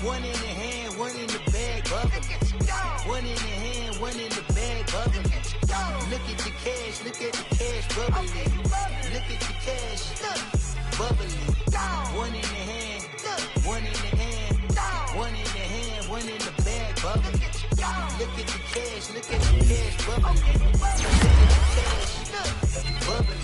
One in the hand, one in the bag, bubbling. One in the hand, one in the bag, bubbling. Look at the cash, look at the cash, bubbling. Look at the cash, bubbling. One in the hand, one in the hand, one in the hand, one in the bag, bubbling. Look at the cash, look at the cash, bubbling. Look at the cash, bubbling.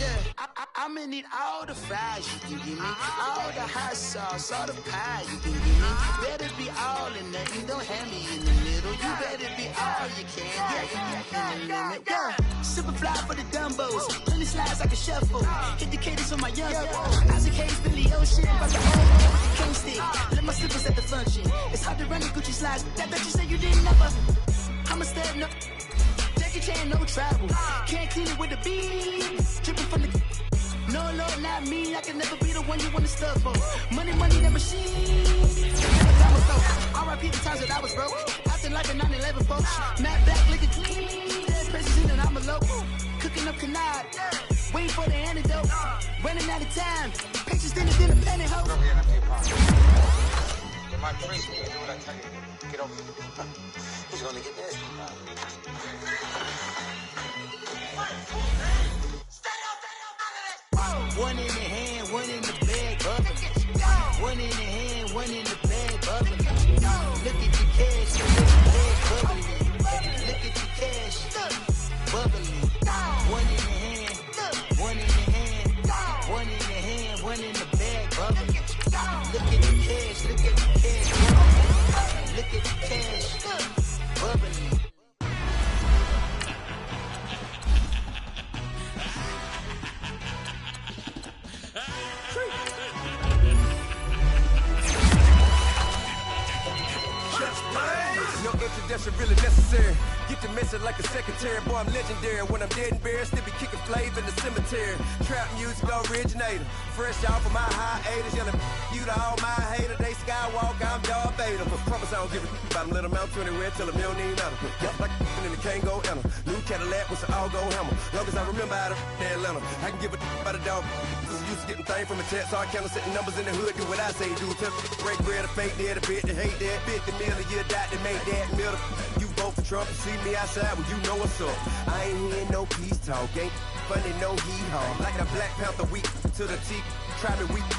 I'ma need all the fries you can give me, all the hot sauce, all the pie you can give me. Better be all in nothing, don't have me in the middle. You better be all you can, in the limit. Yeah, super fly for the Dumbos, plenty slides like a shuffle. Hit the cadence on my young Isaac Hayes, Billy Ocean, but the old cane stick. Let my slippers at the function. It's hard to run the Gucci slides. That bet you say you didn't never. I'm a stud, no Jackie Chan, no travel. Can't clean it with the beat. Dripping from the. No, Lord, not me. I can never be the one you want to stuff for. Money, money, that machine. R.I.P. the times that I was broke. Acting like a 9/11 folks. Matte black, looking clean. Dead president and I'm a local. Cooking up canard. Waiting for the antidote. Running out of time. Patience than a penny hoe. My trace me, you do what I tell you. Get over here. He's gonna get this. One in the hand, one in the bag, bubbling. One in the hand, one in the bag, bubbling. Look at the cash, look at the cash, bubbling. Look at the cash, bubbling. One in the hand, one in the hand, one in the hand, one in the bag, bubbling. Look at the cash, look at the cash, bubbling. Look at the cash, bubbling. No introduction really necessary. Get the message like a secretary. Boy, I'm legendary. When I'm dead and buried, still be kicking flavor in the cemetery. Trap music originator. Fresh off of my hiatus. Yelling you to all my haters. They skywalk, I'm Darth Vader. Promise I don't give a about them. Let them out anywhere. Tell them you don't need matter. Yeah, like and the can't go enter. New Cadillac with an all-go hammer. Long as I remember out of Atlanta. I can give a about a dog. Used to getting things from a text. So I count setting numbers in the hood. Do what I say do. Tell break bread, a fake dead, a bit, they hate that. 50 million, you die to make that middle. You vote for Trump and see me outside, well, you know what's up. I ain't hearing no peace talk, ain't funny, no hee-haw. Like the Black Panther week to the T, try me weak.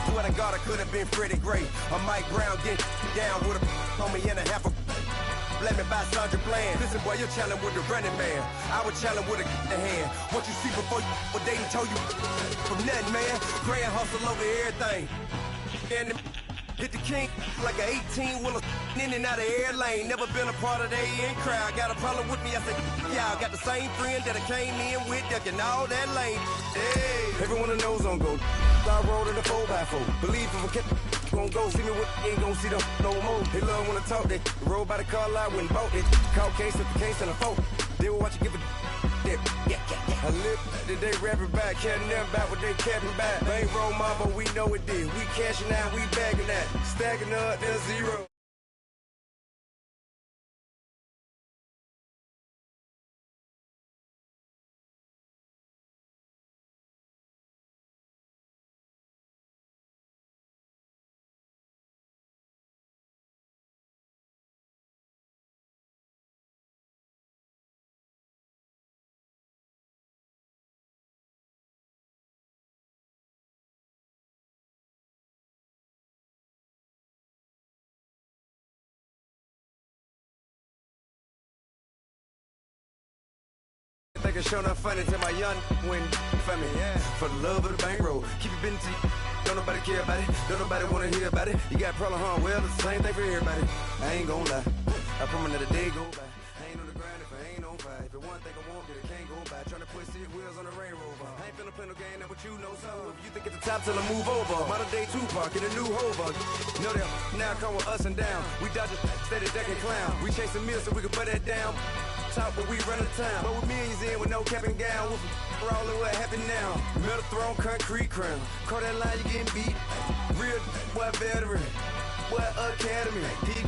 Swear to God, I could have been Freddie Gray or Mike Brown getting down with a homie and a half a. Let me buy Sandra Bland. Listen, boy, you're challenging with the running man. I would challenge with a hand. What you see before you, what they told you from nothing, man. Grand hustle over everything. And hit the king like an 18-wheeler in and out of air lane. Never been a part of the in crowd. Got a problem with me, I said, y'all got the same friend that I came in with, ducking all that lane. Hey, everyone knows on go. I rolled in the 4x4. Believe if I kept gon' go. See me with ain't gon' see them no more. They love when I talk, they roll by the car lot when bought it. Caught case if the case in a phone. They will watch you give a I live today rapping back, can't never back what they capping back. They ain't roll my, but we know it did. We cashing out, we bagging that. Stacking up, there's zero. Think it's sure not funny till my young win for me, yeah. For the love of the bankroll, keep it busy. Don't nobody care about it, don't nobody wanna hear about it. You got problem, huh? Well, it's the same thing for everybody. I ain't gon' lie, I promise that a day go by. I ain't on the grind if I ain't on fire. If it one thing I want, then it can't go by. Tryna put 6 wheels on the Range Rover. I ain't finna play no game, that what you know, so if you think it's the top till I move over. Modern day Tupac in a new Hova. Know that now come with us and down. We dodge a steady decking clown. We chasing meals so we can put that down. Top, but we run the town. But with millions in with no cap and gown. We're all in what happened now. Metal throne, concrete crown. Call that line, you getting beat. Real boy veteran. Boy academy. He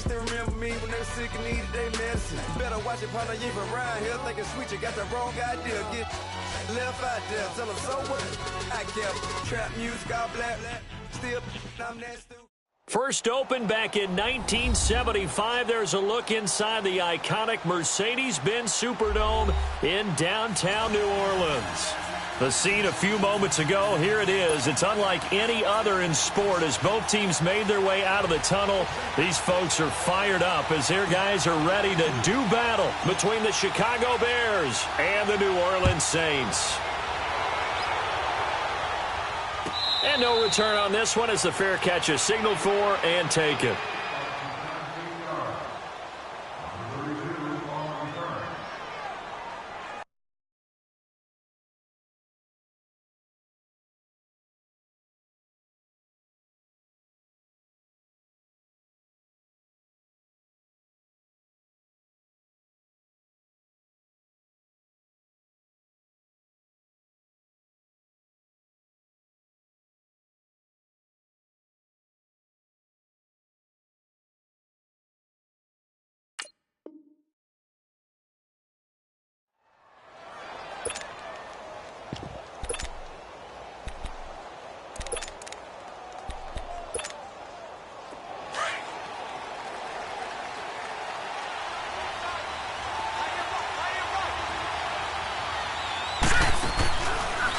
still remember me when they were sick and needed their medicine. Better watch it, partner, you ain't from around here. Thinking sweet, you got the wrong idea. Get left out there. Tell them so what? I kept trap music all black. Still, I'm that stupid. First opened back in 1975. There's a look inside the iconic Mercedes-Benz Superdome in downtown New Orleans. The scene a few moments ago, here it is. It's unlike any other in sport as both teams made their way out of the tunnel. These folks are fired up as their guys are ready to do battle between the Chicago Bears and the New Orleans Saints. And no return on this one as the fair catch is signaled for and taken.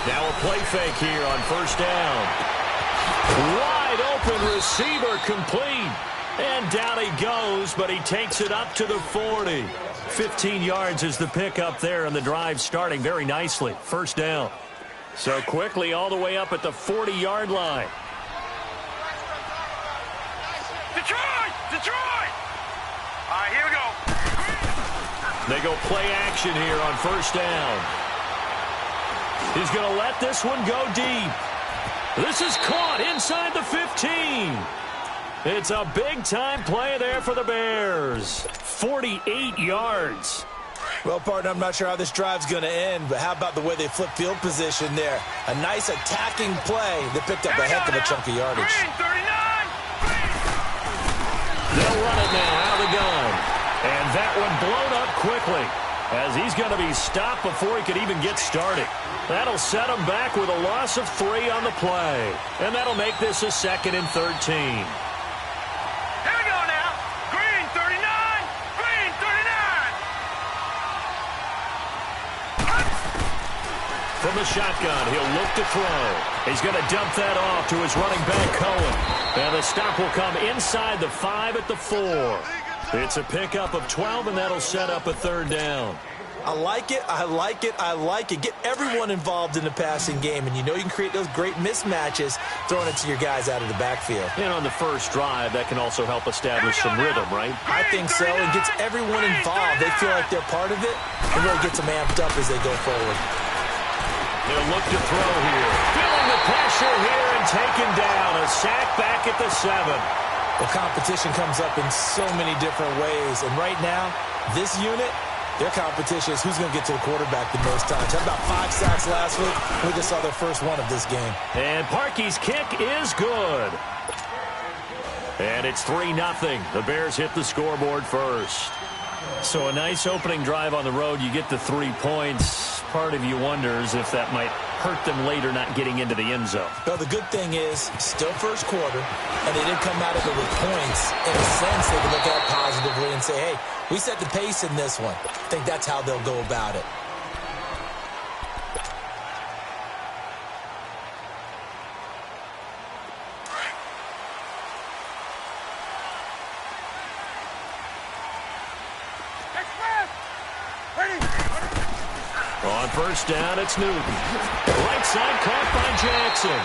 Now a play fake here on first down. Wide open receiver complete. And down he goes, but he takes it up to the 40. 15 yards is the pickup there, and the drive starting very nicely. First down. So quickly all the way up at the 40-yard line. Detroit! Detroit! All right, here we go. They go play action here on first down. He's going to let this one go deep. This is caught inside the 15. It's a big-time play there for the Bears. 48 yards. Well, partner, I'm not sure how this drive's going to end, but how about the way they flip field position there? A nice attacking play that picked up a heck of a chunk of yardage. They'll run it now out of the gun. And that one blown up quickly as he's going to be stopped before he could even get started. That'll set him back with a loss of 3 on the play. And that'll make this a 2nd and 13. Here we go now. Green 39. Green 39. From the shotgun, he'll look to throw. He's going to dump that off to his running back, Cohen. And the stop will come inside the 5 at the 4. It's a pickup of 12, and that'll set up a 3rd down. I like it, I like it, I like it. Get everyone involved in the passing game, and you know you can create those great mismatches throwing it to your guys out of the backfield. And on the first drive, that can also help establish some rhythm, right? I think so. It gets everyone involved. They feel like they're part of it, and really gets them amped up as they go forward. They'll look to throw here. Feeling the pressure here and taken down. A sack back at the 7. The competition comes up in so many different ways, and right now, this unit, their competition is who's going to get to the quarterback the most times. Had about 5 sacks last week. We just saw their first one of this game. And Parkey's kick is good. And it's 3-0. The Bears hit the scoreboard first. So a nice opening drive on the road. You get the 3 points. Part of you wonders if that might hurt them later not getting into the end zone. Well, the good thing is, still first quarter, and they didn't come out of it with points. In a sense, they can look at it positively and say, hey, we set the pace in this one. I think that's how they'll go about it. On first down, it's Newton. Right side caught by Jackson.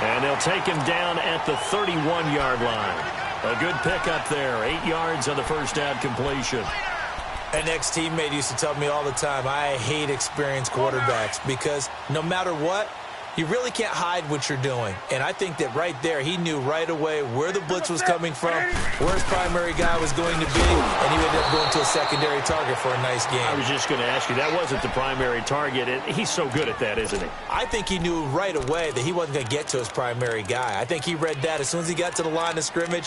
And they'll take him down at the 31-yard line. A good pickup there. 8 yards on the first down completion. An ex-teammate used to tell me all the time, I hate experienced quarterbacks because no matter what, you really can't hide what you're doing. And I think that right there, he knew right away where the blitz was coming from, where his primary guy was going to be, and he ended up going to a secondary target for a nice game. I was just going to ask you, that wasn't the primary target. He's so good at that, isn't he? I think he knew right away that he wasn't going to get to his primary guy. I think he read that as soon as he got to the line of scrimmage,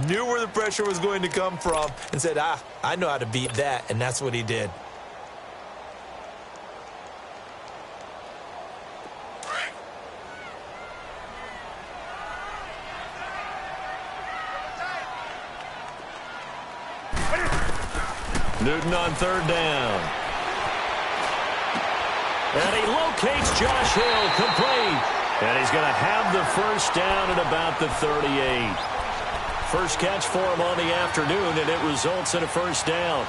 knew where the pressure was going to come from, and said, I know how to beat that, and that's what he did. Newton on third down. And he locates Josh Hill, complete. And he's going to have the first down at about the 38. First catch for him on the afternoon, and it results in a first down.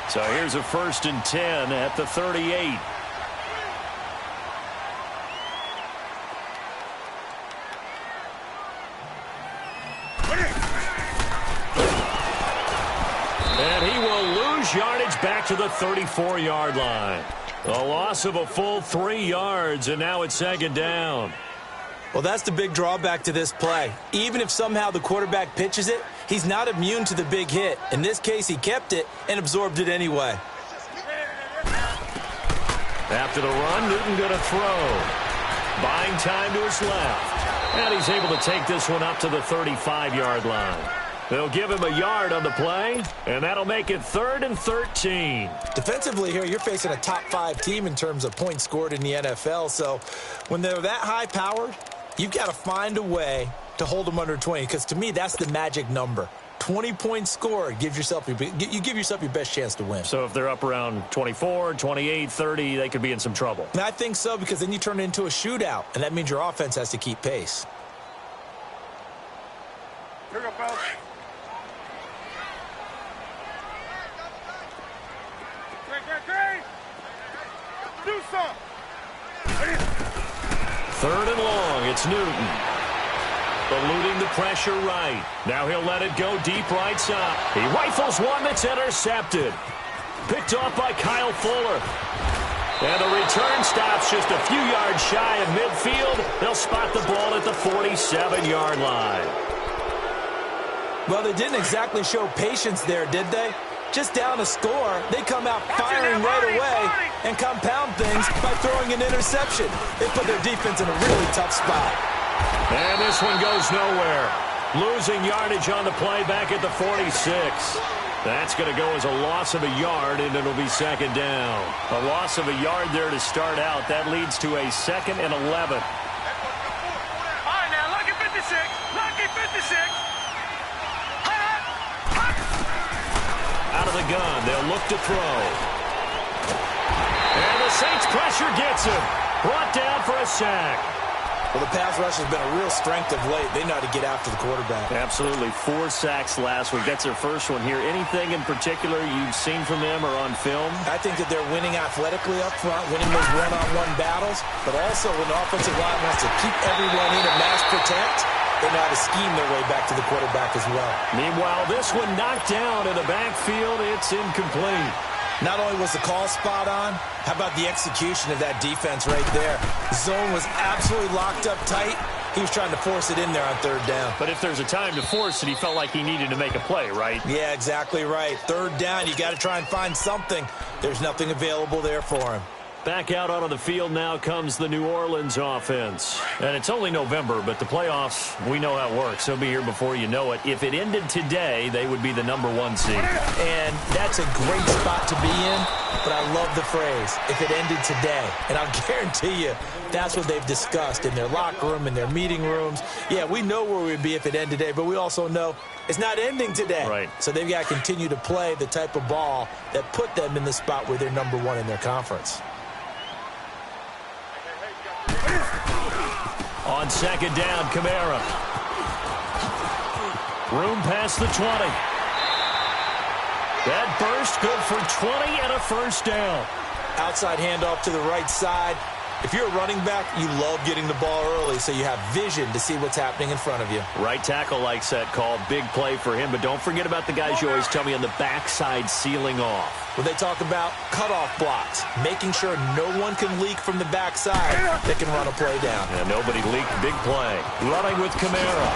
So here's a 1st and 10 at the 38. And he will lose yardage back to the 34-yard line. A loss of a full 3 yards, and now it's 2nd down. Well, that's the big drawback to this play. Even if somehow the quarterback pitches it, he's not immune to the big hit. In this case, he kept it and absorbed it anyway. After the run, Newton going to throw. Buying time to his left. And he's able to take this one up to the 35-yard line. They'll give him a yard on the play, and that'll make it 3rd and 13. Defensively here, you're facing a top-5 team in terms of points scored in the NFL. So when they're that high-powered, you've got to find a way to hold them under 20, because to me, that's the magic number. 20 points scored, you give yourself your best chance to win. So if they're up around 24, 28, 30, they could be in some trouble. And I think so, because then you turn it into a shootout, and that means your offense has to keep pace. Here we go, fellas. Do something. 3rd and long, it's Newton. Eluding the pressure right. Now he'll let it go deep right side. He rifles one that's intercepted. Picked off by Kyle Fuller. And the return stops just a few yards shy of midfield. They'll spot the ball at the 47-yard line. Well, they didn't exactly show patience there, did they? Just down a score, they come out firing right away and compound things by throwing an interception. They put their defense in a really tough spot. And this one goes nowhere. Losing yardage on the play back at the 46. That's going to go as a loss of a yard, and it'll be 2nd down. A loss of a yard there to start out. That leads to a 2nd and 11. All right, now, lucky 56. Lucky 56. Out of the gun, they'll look to throw. And the Saints pressure gets him. Brought down for a sack. Well, the pass rush has been a real strength of late. They know how to get after the quarterback. Absolutely. 4 sacks last week. That's their first one here. Anything in particular you've seen from them or on film? I think that they're winning athletically up front, winning those one-on-one battles, but also when the offensive line wants to keep everyone in and mass protect, they know how to scheme their way back to the quarterback as well. Meanwhile, this one knocked down in the backfield. It's incomplete. Not only was the call spot on, how about the execution of that defense right there? The zone was absolutely locked up tight. He was trying to force it in there on 3rd down. But if there's a time to force it, he felt like he needed to make a play, right? Yeah, exactly right. 3rd down, you got to try and find something. There's nothing available there for him. Back out onto the field now comes the New Orleans offense. And it's only November, but the playoffs, we know how it works. They'll be here before you know it. If it ended today, they would be the #1 seed. And that's a great spot to be in, but I love the phrase, if it ended today. And I'll guarantee you, that's what they've discussed in their locker room, in their meeting rooms. Yeah, we know where we'd be if it ended today, but we also know it's not ending today. Right. So they've got to continue to play the type of ball that put them in the spot where they're #1 in their conference. On 2nd down, Kamara. Room past the 20. That burst good for 20 and a first down. Outside handoff to the right side. If you're a running back, you love getting the ball early so you have vision to see what's happening in front of you. Right tackle likes that call. Big play for him, but don't forget about the guys you always tell me on the backside sealing off. When they talk about cutoff blocks, making sure no one can leak from the backside that can run a play down. And nobody leaked. Big play. Running with Kamara.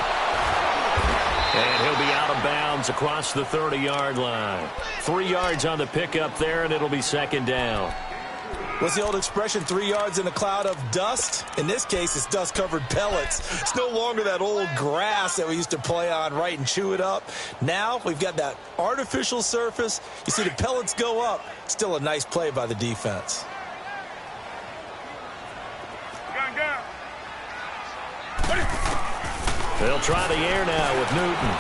And he'll be out of bounds across the 30-yard line. 3 yards on the pickup there, and it'll be 2nd down. What's the old expression, 3 yards in a cloud of dust? In this case, it's dust-covered pellets. It's no longer that old grass that we used to play on, right, and chew it up. Now we've got that artificial surface. You see the pellets go up. Still a nice play by the defense. Gun. They'll try the air now with Newton.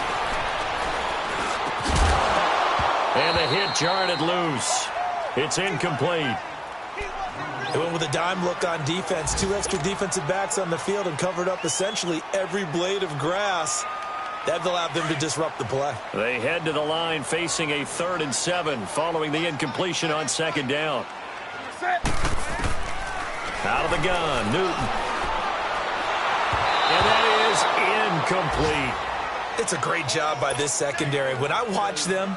And the hit jarred it loose. It's incomplete. They went with a dime look on defense. 2 extra defensive backs on the field and covered up essentially every blade of grass. That allowed them to disrupt the play. They head to the line facing a 3rd and 7 following the incompletion on 2nd down. Out of the gun, Newton. And that is incomplete. It's a great job by this secondary. When I watch them,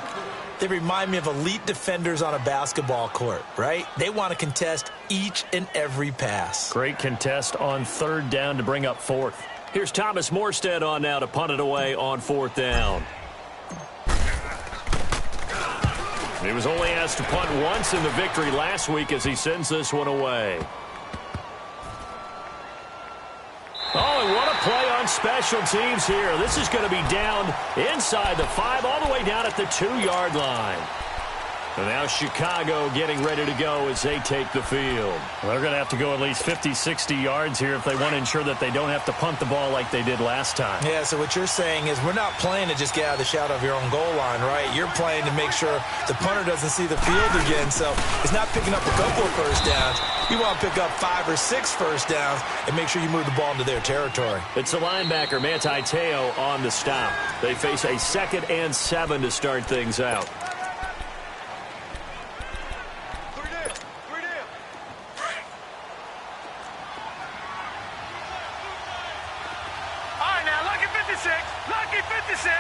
they remind me of elite defenders on a basketball court, right? They want to contest each and every pass. Great contest on 3rd down to bring up 4th. Here's Thomas Morstead on now to punt it away on 4th down. He was only asked to punt once in the victory last week as he sends this one away. Oh, and what a play on special teams here. This is going to be down inside the 5, all the way down at the 2-yard line. And now Chicago getting ready to go as they take the field. They're going to have to go at least 50, 60 yards here if they want to ensure that they don't have to punt the ball like they did last time. Yeah, so what you're saying is we're not playing to just get out of the shadow of your own goal line, right? You're playing to make sure the punter doesn't see the field again. So it's not picking up a couple of first downs. You want to pick up 5 or 6 first downs and make sure you move the ball into their territory. It's the linebacker, Manti Te'o, on the stop. They face a 2nd and 7 to start things out. Lucky 56.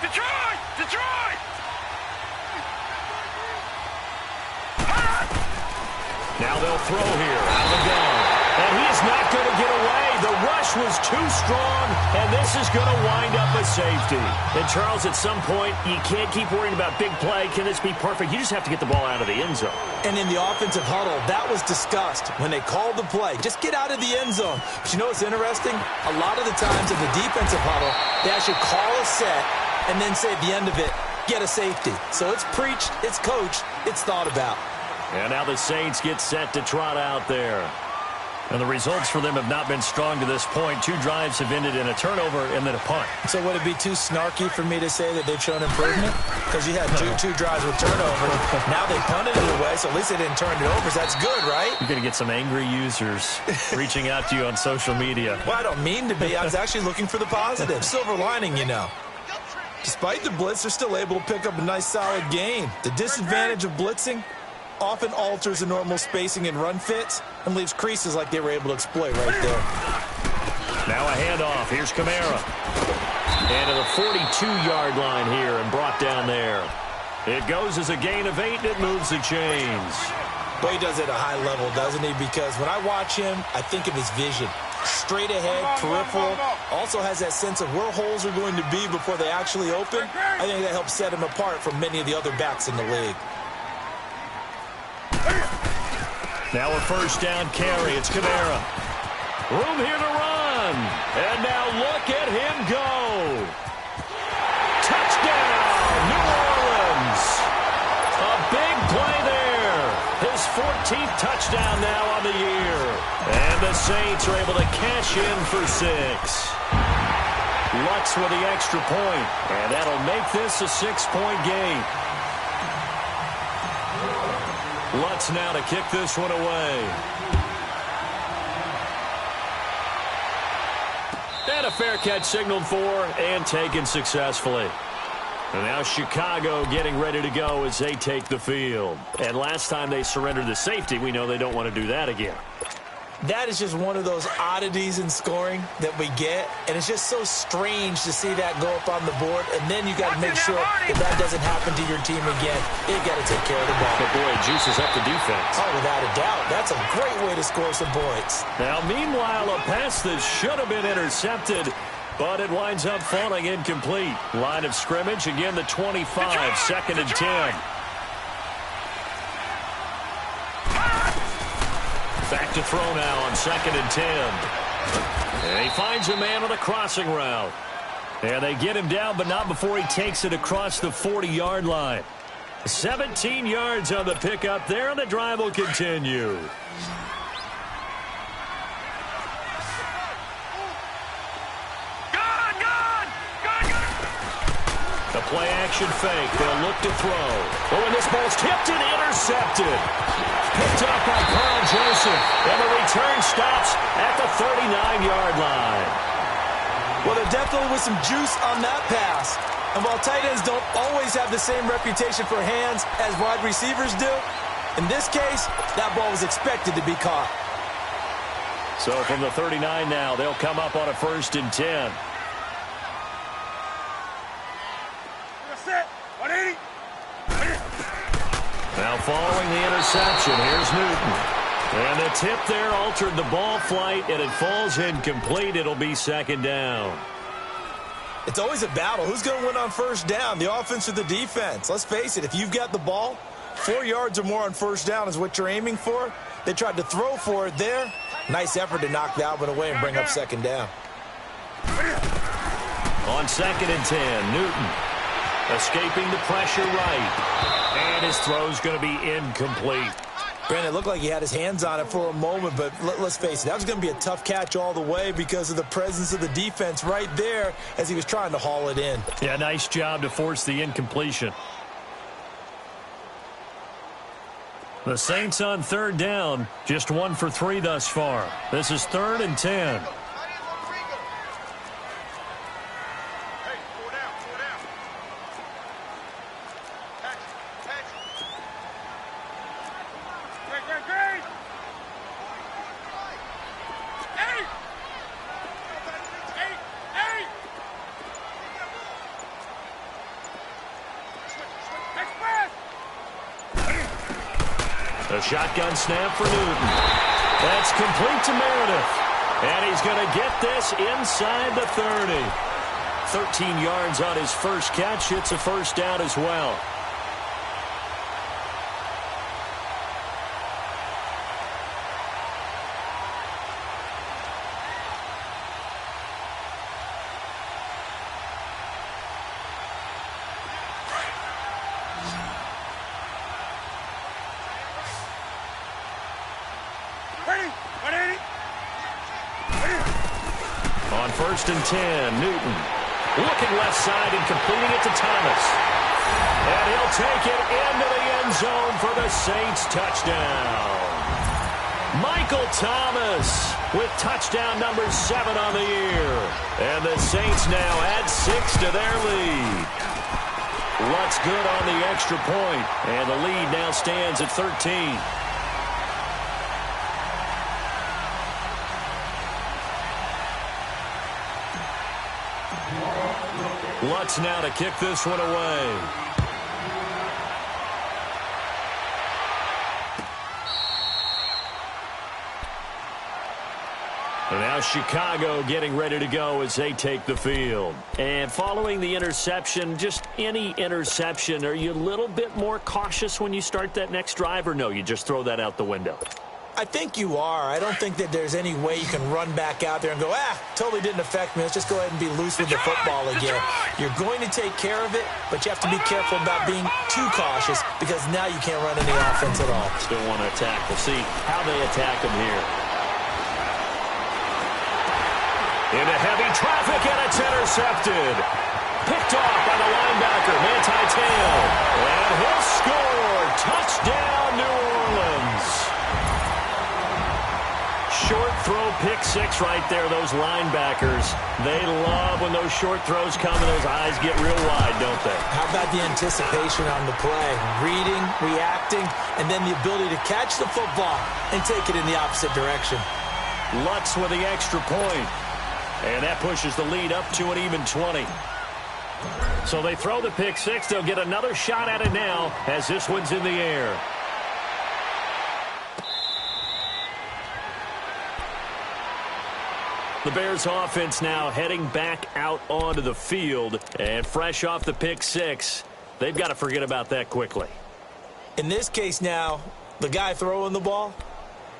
Detroit! Detroit! Now they'll throw here. Out of the gun. And he is not going to get away. The rush was too strong, and this is going to wind up a safety. And, Charles, at some point, you can't keep worrying about big play. Can this be perfect? You just have to get the ball out of the end zone. And in the offensive huddle, that was discussed when they called the play. Just get out of the end zone. But you know what's interesting? A lot of the times in the defensive huddle, they actually call a set and then say at the end of it, get a safety. So it's preached, it's coached, it's thought about. And now the Saints get set to trot out there. And the results for them have not been strong to this point. 2 drives have ended in a turnover and then a punt. So would it be too snarky for me to say that they've shown improvement? Because you had two drives with turnover. Now they punted it away, so at least they didn't turn it over. So that's good, right? You're going to get some angry users reaching out to you on social media. Well, I don't mean to be. I was actually looking for the positive. Silver lining, you know. Despite the blitz, they're still able to pick up a nice, solid gain. The disadvantage of blitzing often alters the normal spacing and run fits and leaves creases like they were able to exploit right there. Now a handoff. Here's Kamara. And to the 42-yard line here and brought down there. It goes as a gain of 8, and it moves the chains. But he does it at a high level, doesn't he? Because when I watch him, I think of his vision. Straight ahead, peripheral, also has that sense of where holes are going to be before they actually open. I think that helps set him apart from many of the other backs in the league. Now a first down carry. It's Kamara. Room here to run. And now look at him go. Touchdown, New Orleans. A big play there. His 14th touchdown now on the year. And the Saints are able to cash in for 6. Lutz with the extra point. And that'll make this a 6-point game. Lutz now to kick this one away. And a fair catch signaled for and taken successfully. And now Chicago getting ready to go as they take the field. And last time they surrendered the safety, we know they don't want to do that again. That is just one of those oddities in scoring that we get, and it's just so strange to see that go up on the board, and then you got to make sure that doesn't happen to your team again. You got to take care of the ball. But boy, it juices up the defense. Oh, without a doubt. That's a great way to score some points. Now, meanwhile, a pass that should have been intercepted, but it winds up falling incomplete. Line of scrimmage, again, the 25, 2nd and 10. Back to throw now on 2nd and 10. And he finds a man on a crossing route. And they get him down, but not before he takes it across the 40-yard line. 17 yards on the pickup there, and the drive will continue. The play-action fake. They'll look to throw. Oh, and this ball's tipped and intercepted. Picked up by Carl Joseph. And the return stops at the 39-yard line. Well, there definitely was some juice on that pass. And while tight ends don't always have the same reputation for hands as wide receivers do, in this case, that ball was expected to be caught. So from the 39 now, they'll come up on a 1st and 10. Now following the interception, here's Newton. And the tip there altered the ball flight, and it falls incomplete. It'll be 2nd down. It's always a battle. Who's going to win on 1st down, the offense or the defense? Let's face it, if you've got the ball, 4 yards or more on 1st down is what you're aiming for. They tried to throw for it there. Nice effort to knock that one away and bring up 2nd down. On 2nd and 10, Newton escaping the pressure right. And his throw's going to be incomplete. Brandon, it looked like he had his hands on it for a moment, but let's face it, that was going to be a tough catch all the way because of the presence of the defense right there as he was trying to haul it in. Yeah, nice job to force the incompletion. The Saints on 3rd down, just 1 for 3 thus far. This is 3rd and 10. A shotgun snap for Newton. That's complete to Meredith. And he's going to get this inside the 30. 13 yards on his first catch. It's a 1st down as well. On 1st and 10, Newton looking left side and completing it to Thomas. And he'll take it into the end zone for the Saints touchdown. Michael Thomas with touchdown number 7 on the year. And the Saints now add 6 to their lead. Lutz good on the extra point, and the lead now stands at 13. Lutz now to kick this one away. And now Chicago getting ready to go as they take the field. And following the interception, just any interception, are you a little bit more cautious when you start that next drive, or no, you just throw that out the window? I think you are. I don't think that there's any way you can run back out there and go, totally didn't affect me. Let's just go ahead and be loose with the football again. You're going to take care of it, but you have to be careful about being too cautious because now you can't run any offense at all. Still want to attack. We'll see how they attack him here. Into heavy traffic, and it's intercepted. Picked off by the linebacker, Manti Te'o. And he'll score. Touchdown, New Orleans. Short throw, pick 6 right there. Those linebackers, they love when those short throws come and those eyes get real wide, don't they? How about the anticipation on the play? Reading, reacting, and then the ability to catch the football and take it in the opposite direction. Lutz with the extra point. And that pushes the lead up to an even 20. So they throw the pick 6. They'll get another shot at it now as this one's in the air. The Bears offense now heading back out onto the field. And fresh off the pick 6, they've got to forget about that quickly. In this case now, the guy throwing the ball,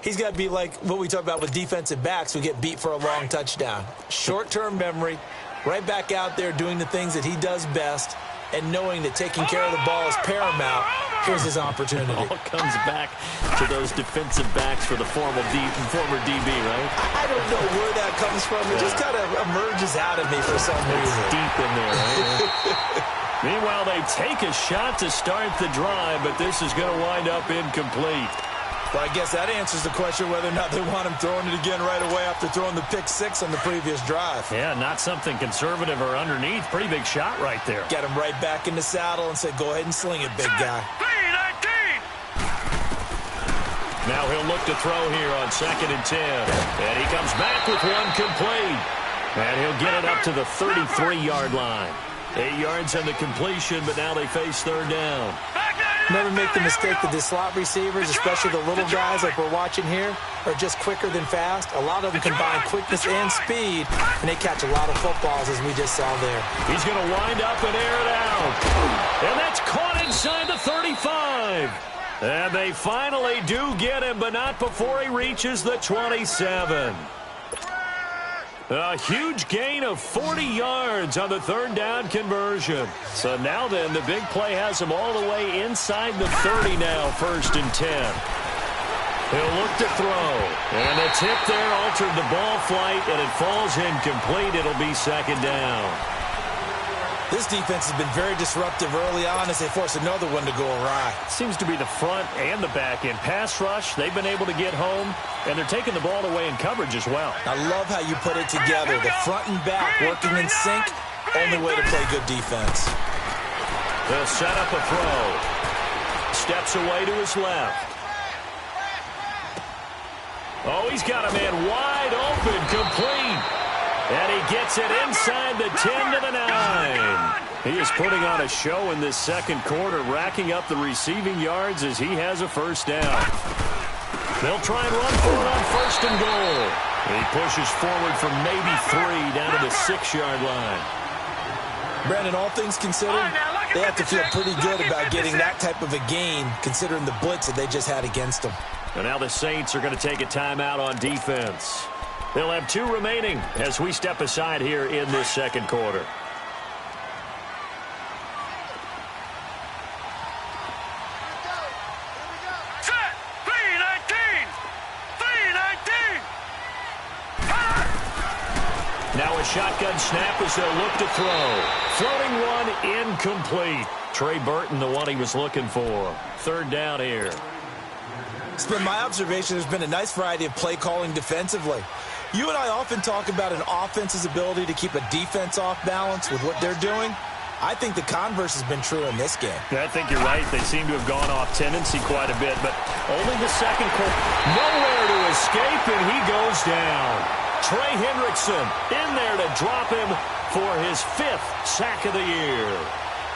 he's got to be like what we talk about with defensive backs who get beat for a long touchdown. Short-term memory, right back out there doing the things that he does best, and knowing that taking care of the ball is paramount. Here's his opportunity. It all comes back to those defensive backs for the former DB, right? I don't know where that comes from. It just kind of emerges out of me for some reason. It's deep in there, right? Meanwhile, they take a shot to start the drive, but this is going to wind up incomplete. Well, I guess that answers the question whether or not they want him throwing it again right away after throwing the pick six on the previous drive. Yeah, not something conservative or underneath. Pretty big shot right there. Get him right back in the saddle and say, go ahead and sling it, big guy. Now he'll look to throw here on 2nd and 10. And he comes back with one complete. And he'll get it up to the 33-yard line. 8 yards on the completion, but now they face 3rd down. Never make the mistake that the slot receivers, especially the little guys like we're watching here, are just quicker than fast. A lot of them combine quickness and speed, and they catch a lot of footballs, as we just saw there. He's going to wind up and air it out. And that's caught inside the 35. And they finally do get him, but not before he reaches the 27. A huge gain of 40 yards on the 3rd down conversion. So now then, the big play has him all the way inside the 30 now, 1st and 10. He'll look to throw. And the tip there altered the ball flight, and it falls incomplete. It'll be 2nd down. This defense has been very disruptive early on as they force another one to go awry. Seems to be the front and the back end. Pass rush, they've been able to get home, and they're taking the ball away in coverage as well. I love how you put it together. The front and back working in sync, only way to play good defense. They'll set up a throw. Steps away to his left. Oh, he's got a man wide open, complete. And he gets it inside the 10 to the 9. He is putting on a show in this 2nd quarter, racking up the receiving yards as he has a 1st down. They'll try and run for it on 1st and goal. He pushes forward from maybe 3 down to the 6-yard line. Brandon, all things considered, they have to feel pretty good about getting that type of a gain, considering the blitz that they just had against them. And now the Saints are going to take a timeout on defense. They'll have 2 remaining as we step aside here in this 2nd quarter. Set! 3-19! 3-19! Now a shotgun snap as they'll look to throw. Floating one incomplete. Trey Burton, the one he was looking for. 3rd down here. It's been my observation there's been a nice variety of play calling defensively. You and I often talk about an offense's ability to keep a defense off balance with what they're doing. I think the converse has been true in this game. I think you're right. They seem to have gone off tendency quite a bit, but only the 2nd quarter. Nowhere to escape, and he goes down. Trey Hendrickson in there to drop him for his 5th sack of the year.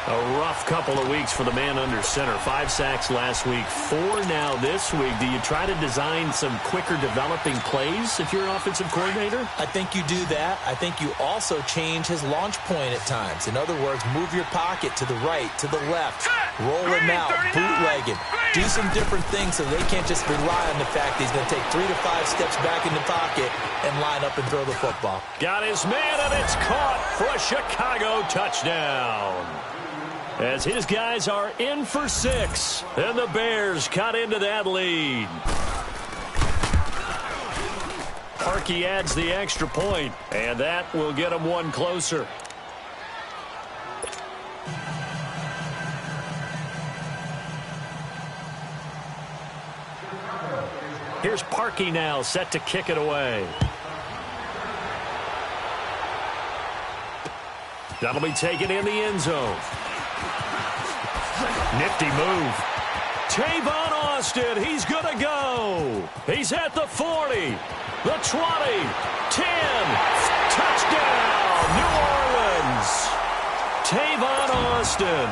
A rough couple of weeks for the man under center. 5 sacks last week, 4 now this week. Do you try to design some quicker developing plays if you're an offensive coordinator? I think you do that. I think you also change his launch point at times. In other words, move your pocket to the right, to the left, roll him out, bootleg him. Do some different things so they can't just rely on the fact that he's going to take 3 to 5 steps back in the pocket and line up and throw the football. Got his man, and it's caught for a Chicago touchdown. As his guys are in for 6, and the Bears cut into that lead. Parkey adds the extra point, and that will get them one closer. Here's Parkey now, set to kick it away. That'll be taken in the end zone. Nifty move. Tavon Austin, he's going to go. He's at the 40, the 20, 10. Touchdown, New Orleans. Tavon Austin,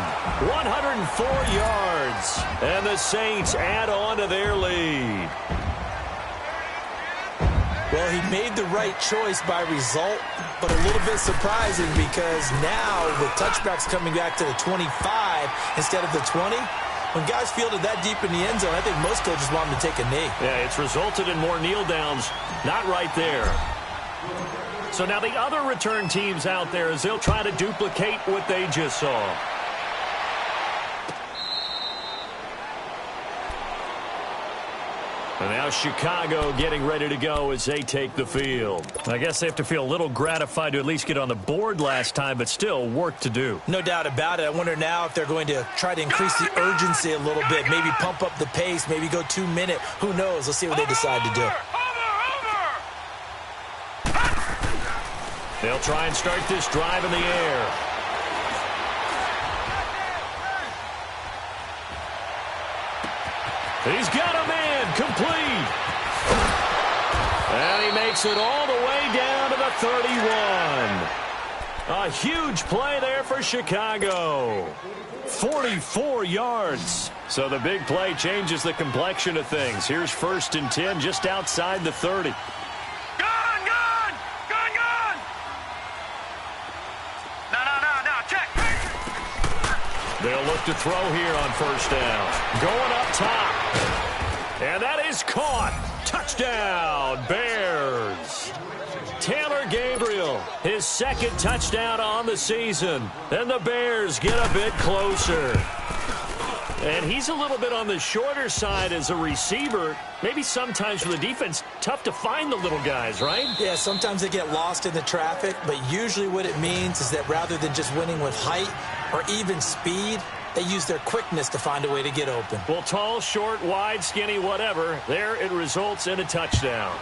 104 yards. And the Saints add on to their lead. Well, he made the right choice by result, but a little bit surprising because now with touchbacks coming back to the 25 instead of the 20, when guys fielded that deep in the end zone, I think most coaches want them to take a knee. Yeah, it's resulted in more kneel downs. Not right there. So now the other return teams out there as they'll try to duplicate what they just saw. And now Chicago getting ready to go as they take the field. I guess they have to feel a little gratified to at least get on the board last time, but still work to do. No doubt about it. I wonder now if they're going to try to increase the urgency a little bit, maybe pump up the pace, maybe go 2 minute. Who knows? Let's see what they decide to do. They'll try and start this drive in the air. He's got a man complete. And he makes it all the way down to the 31. A huge play there for Chicago. 44 yards. So the big play changes the complexion of things. Here's 1st and 10 just outside the 30. They'll look to throw here on 1st down. Going up top. And that is caught. Touchdown, Bears. Taylor Gabriel, his 2nd touchdown on the season. And the Bears get a bit closer. And he's a little bit on the shorter side as a receiver. Maybe sometimes for the defense, tough to find the little guys, right? Yeah, sometimes they get lost in the traffic, but usually what it means is that rather than just winning with height or even speed, they use their quickness to find a way to get open. Well, tall, short, wide, skinny, whatever, there it results in a touchdown.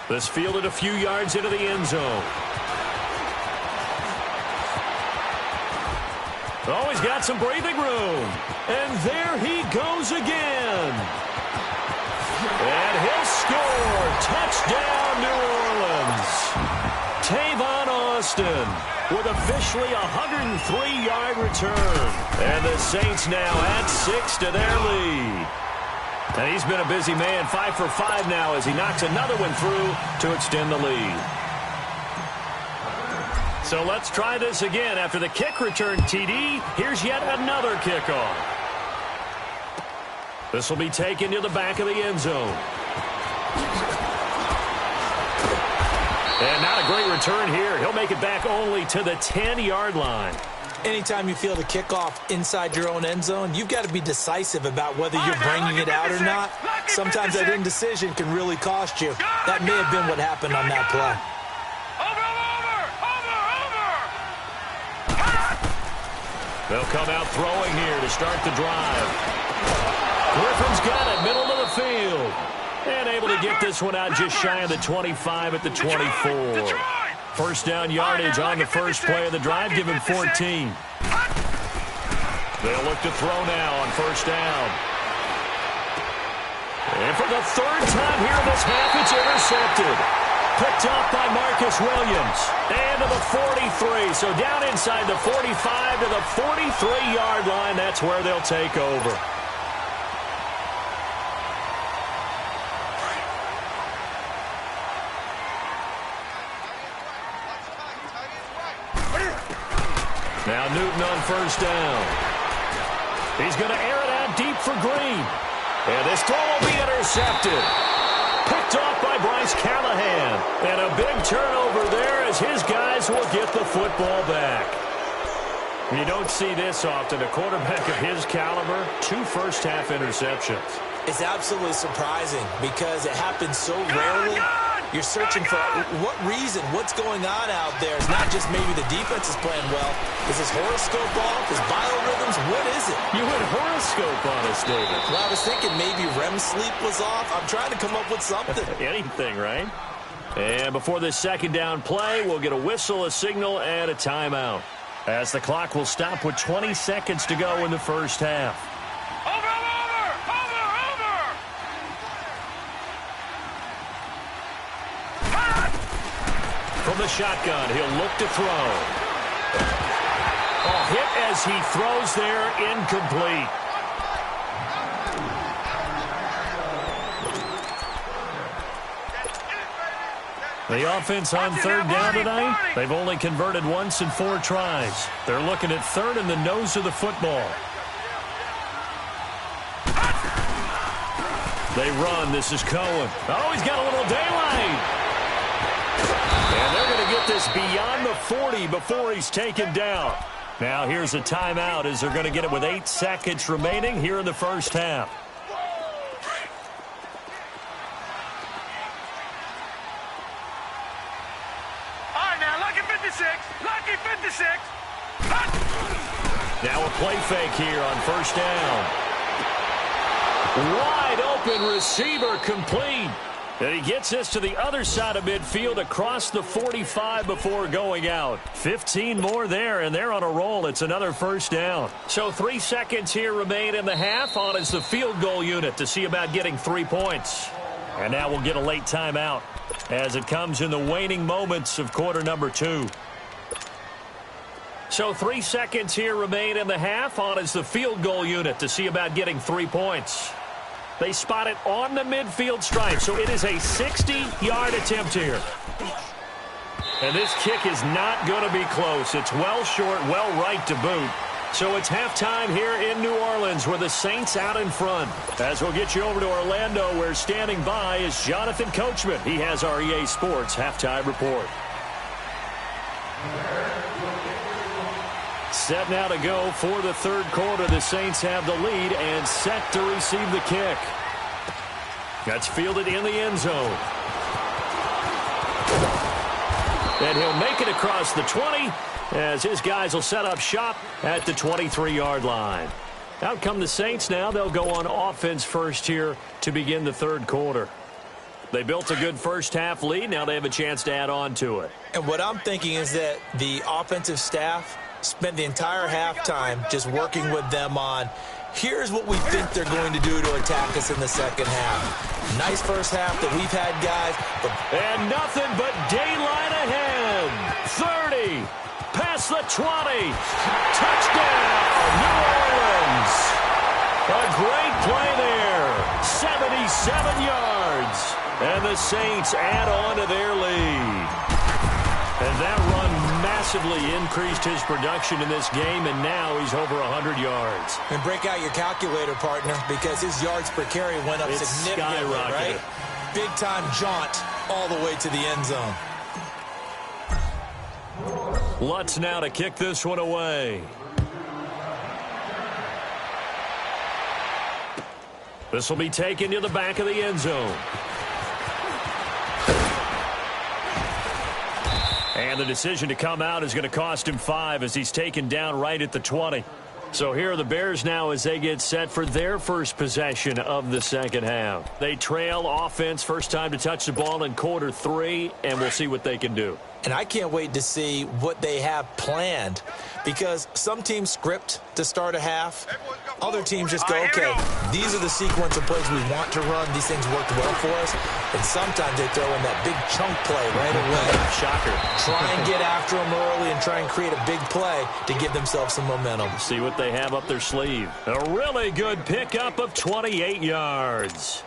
This fielded a few yards into the end zone. Oh, he's got some breathing room. And there he goes again. And he'll score. Touchdown, New Orleans. Tavon Austin with officially a 103-yard return. And the Saints now add 6 to their lead. And he's been a busy man, 5 for 5 now as he knocks another one through to extend the lead. So let's try this again. After the kick return TD, here's yet another kickoff. This will be taken to the back of the end zone. And not a great return here. He'll make it back only to the 10-yard line. Anytime you feel the kickoff inside your own end zone, you've got to be decisive about whether you're bringing it out or not. Sometimes that indecision can really cost you. That may have been what happened on that play. They'll come out throwing here to start the drive. Griffin's got it, middle of the field. And able to get this one out just shy of the 25 at the 24. 1st down yardage on the first play of the drive, give him 14. They'll look to throw now on 1st down. And for the 3rd time here in this half, it's intercepted. Picked off by Marcus Williams. And to the 43. So down inside the 45 to the 43-yard line. That's where they'll take over. Now Newton on 1st down. He's going to air it out deep for Green. And this throw will be intercepted. Picked off by Bryce Callahan. And a big turnover there as his guys will get the football back. You don't see this often. A quarterback of his caliber, 2 first-half interceptions. It's absolutely surprising because it happens so rarely. You're searching for what reason, what's going on out there. It's not just maybe the defense is playing well. Is his horoscope off? His biorhythms? What is it? You went horoscope on us, David. Well, I was thinking maybe REM sleep was off. I'm trying to come up with something. Anything, right? And before this 2nd down play, we'll get a whistle, a signal, and a timeout. As the clock will stop with 20 seconds to go in the first half. From the shotgun, he'll look to throw. A hit as he throws there, incomplete. The offense on 3rd down tonight, they've only converted once in 4 tries. They're looking at 3rd and the nose of the football. They run. This is Cohen. Oh, he's got a little daylight. And they're going to get this beyond the 40 before he's taken down. Now here's a timeout as they're going to get it with 8 seconds remaining here in the first half. All right, now, lucky 56. Lucky 56. Now a play fake here on first down. Wide open receiver complete. And he gets this to the other side of midfield across the 45 before going out. 15 more there, and they're on a roll. It's another first down. So 3 seconds here remain in the half. On is the field goal unit to see about getting 3 points. And now we'll get a late timeout as it comes in the waning moments of quarter number 2. So 3 seconds here remain in the half. On is the field goal unit to see about getting 3 points. They spot it on the midfield stripe, so it is a 60-yard attempt here. And this kick is not going to be close. It's well short, well right to boot. So it's halftime here in New Orleans with the Saints out in front. As we'll get you over to Orlando, where standing by is Jonathan Coachman. He has our EA Sports halftime report. Set now to go for the third quarter. The Saints have the lead and set to receive the kick. That's fielded in the end zone. And he'll make it across the 20 as his guys will set up shop at the 23-yard line. Out come the Saints now. They'll go on offense first here to begin the third quarter. They built a good first-half lead. Now they have a chance to add on to it. And what I'm thinking is that the offensive staff spent the entire halftime just working with them on, here's what we think they're going to do to attack us in the second half. Nice first half that we've had, guys. And nothing but daylight ahead. 30, past the 20. Touchdown, New Orleans. A great play there. 77 yards. And the Saints add on to their lead. And that run massively increased his production in this game, and now he's over 100 yards. And break out your calculator, partner, because his yards per carry went up significantly, right? Big-time jaunt all the way to the end zone. Lutz now to kick this one away. This will be taken to the back of the end zone. And the decision to come out is going to cost him 5 as he's taken down right at the 20. So here are the Bears now as they get set for their first possession of the second half. They trail offense, first time to touch the ball in quarter 3, and we'll see what they can do. And I can't wait to see what they have planned, because some teams script to start a half. Other teams just go, okay, these are the sequence of plays we want to run. These things worked well for us. And sometimes they throw in that big chunk play right away. Shocker. Try and get after them early and try and create a big play to give themselves some momentum. See what they have up their sleeve. A really good pickup of 28 yards.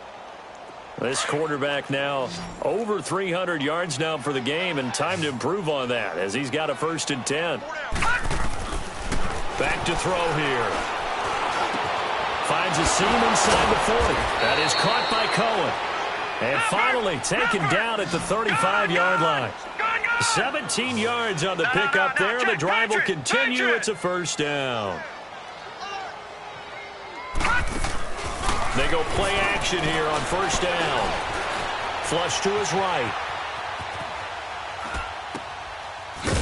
This quarterback now over 300 yards now for the game, and time to improve on that as he's got a 1st and 10. Back to throw here. Finds a seam inside the 40. That is caught by Cohen. And finally taken down at the 35-yard line. 17 yards on the pickup there. The drive will continue. It's a first down. They go play action here on first down. Flush to his right.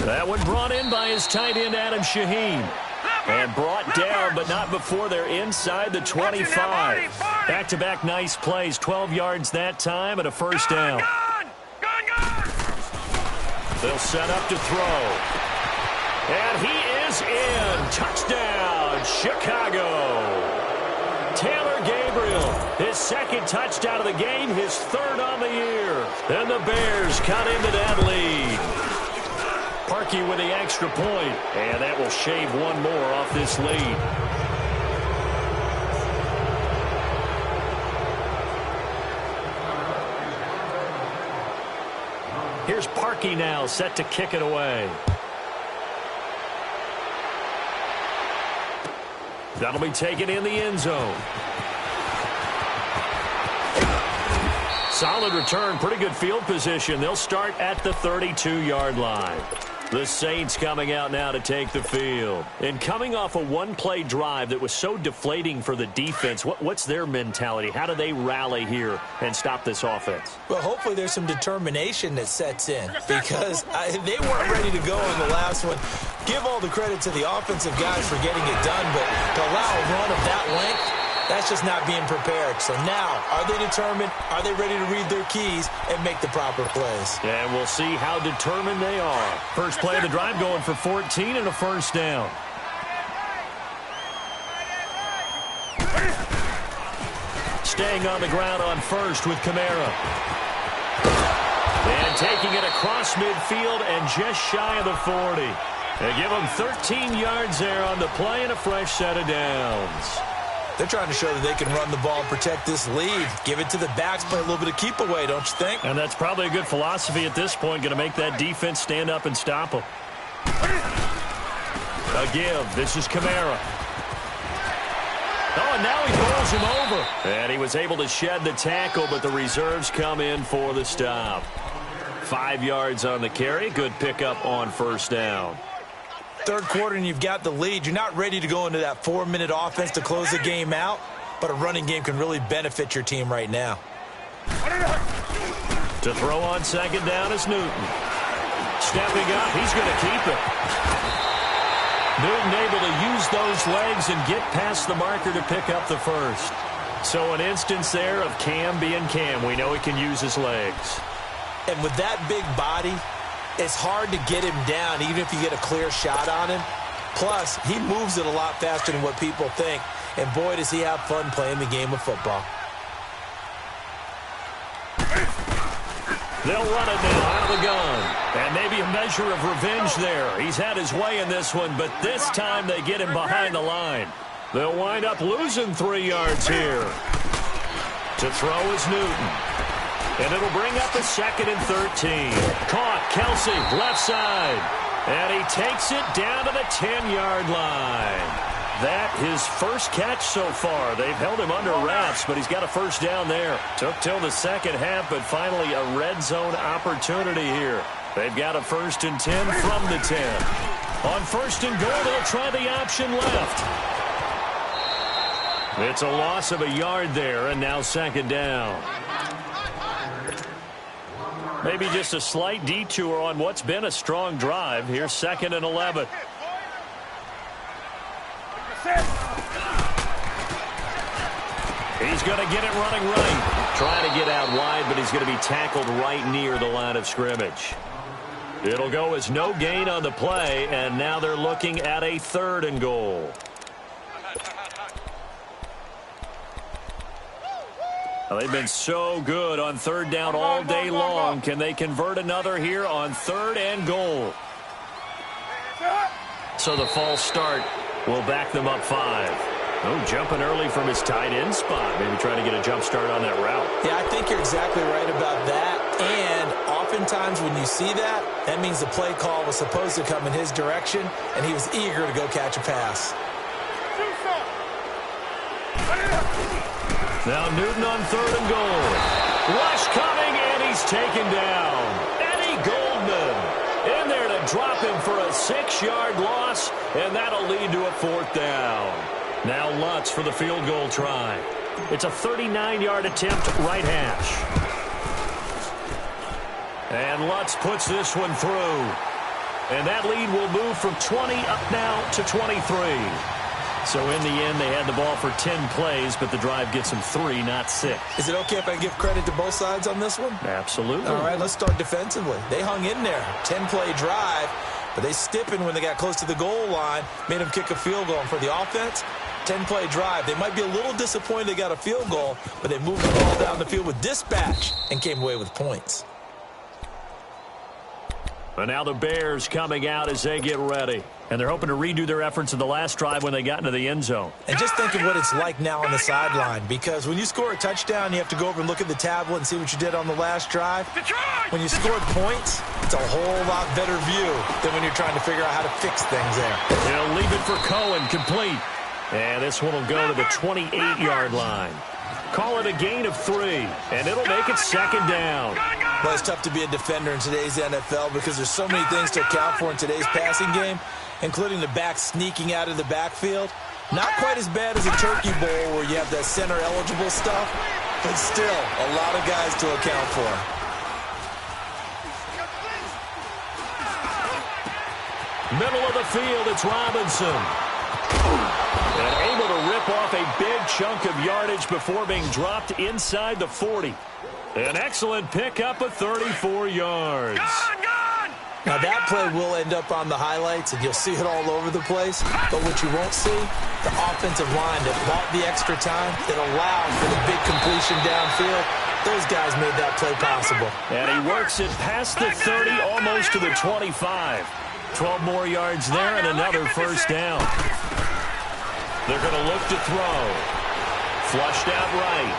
That one brought in by his tight end, Adam Shaheen. And brought down, but not before they're inside the 25. Back-to-back nice plays. 12 yards that time and a first down. They'll set up to throw. And he is in. Touchdown, Chicago. Taylor Gabriel, his 2nd touchdown of the game, his 3rd on the year. And the Bears cut into that lead. Parkey with the extra point, and that will shave one more off this lead. Here's Parkey now, set to kick it away. That'll be taken in the end zone. Solid return, pretty good field position. They'll start at the 32-yard line. The Saints coming out now to take the field. And coming off a one-play drive that was so deflating for the defense, what's their mentality? How do they rally here and stop this offense? Well, hopefully there's some determination that sets in because they weren't ready to go on the last one. Give all the credit to the offensive guys for getting it done, but to allow a run of that length, that's just not being prepared. So now, are they determined? Are they ready to read their keys and make the proper plays? And we'll see how determined they are. First play of the drive going for 14 and a first down. Staying on the ground on first with Kamara. And taking it across midfield and just shy of the 40. They give them 13 yards there on the play and a fresh set of downs. They're trying to show that they can run the ball and protect this lead. Give it to the backs, play a little bit of keep away, don't you think? And that's probably a good philosophy at this point, going to make that defense stand up and stop them. A give. This is Kamara. Oh, and now he throws him over. And he was able to shed the tackle, but the reserves come in for the stop. 5 yards on the carry. Good pickup on first down. Third quarter and you've got the lead. You're not ready to go into that 4-minute offense to close the game out, but a running game can really benefit your team right now. To throw on second down is Newton. Stepping up, he's going to keep it. Newton able to use those legs and get past the marker to pick up the first. So an instance there of Cam being Cam. We know he can use his legs. And with that big body, it's hard to get him down even if you get a clear shot on him. Plus, he moves it a lot faster than what people think. And boy, does he have fun playing the game of football. They'll run it now out of the gun. And maybe a measure of revenge there. He's had his way in this one, but this time they get him behind the line. They'll wind up losing 3 yards here. To throw is Newton. And it'll bring up a 2nd and 13. Caught, Kelsey, left side. And he takes it down to the 10-yard line. That his first catch so far. They've held him under wraps, but he's got a first down there. Took till the second half, but finally a red zone opportunity here. They've got a 1st and 10 from the 10. On 1st and goal, they'll try the option left. It's a loss of a yard there, and now 2nd down. Maybe just a slight detour on what's been a strong drive. Here's 2nd and 11. He's going to get it running right. Trying to get out wide, but he's going to be tackled right near the line of scrimmage. It'll go as no gain on the play, and now they're looking at a 3rd and goal. Well, they've been so good on 3rd down all day long. Can they convert another here on 3rd and goal? So the false start will back them up 5. Oh, jumping early from his tight end spot. Maybe trying to get a jump start on that route. Yeah, I think you're exactly right about that. And oftentimes when you see that, that means the play call was supposed to come in his direction, and he was eager to go catch a pass. Now Newton on 3rd and goal. Rush coming, and he's taken down. Eddie Goldman in there to drop him for a 6-yard loss, and that'll lead to a 4th down. Now Lutz for the field goal try. It's a 39-yard attempt, right hash. And Lutz puts this one through. And that lead will move from 20 up now to 23. So in the end, they had the ball for 10 plays, but the drive gets them 3, not 6. Is it okay if I give credit to both sides on this one? Absolutely. All right, let's start defensively. They hung in there. 10-play drive, but they stiffened when they got close to the goal line, made them kick a field goal. And for the offense, 10-play drive. They might be a little disappointed they got a field goal, but they moved the ball down the field with dispatch and came away with points. But now the Bears coming out as they get ready. And they're hoping to redo their efforts in the last drive when they got into the end zone. And just think of what it's like now on the sideline, because when you score a touchdown, you have to go over and look at the tablet and see what you did on the last drive. When you scored points, it's a whole lot better view than when you're trying to figure out how to fix things there. They'll leave it for Cohen, complete. And this one will go to the 28-yard line. Call it a gain of 3, and it'll make it 2nd down. Well, it's tough to be a defender in today's NFL because there's so many things to account for in today's passing game, including the back sneaking out of the backfield. Not quite as bad as a Turkey Bowl where you have that center-eligible stuff, but still a lot of guys to account for. Middle of the field, it's Robinson. And able to rip off a big chunk of yardage before being dropped inside the 40. An excellent pickup of 34 yards. Now that play will end up on the highlights, and you'll see it all over the place. But what you won't see, the offensive line that bought the extra time, that allowed for the big completion downfield. Those guys made that play possible. And he works it past the 30, almost to the 25. 12 more yards there and another first down. They're going to look to throw. Flushed out right.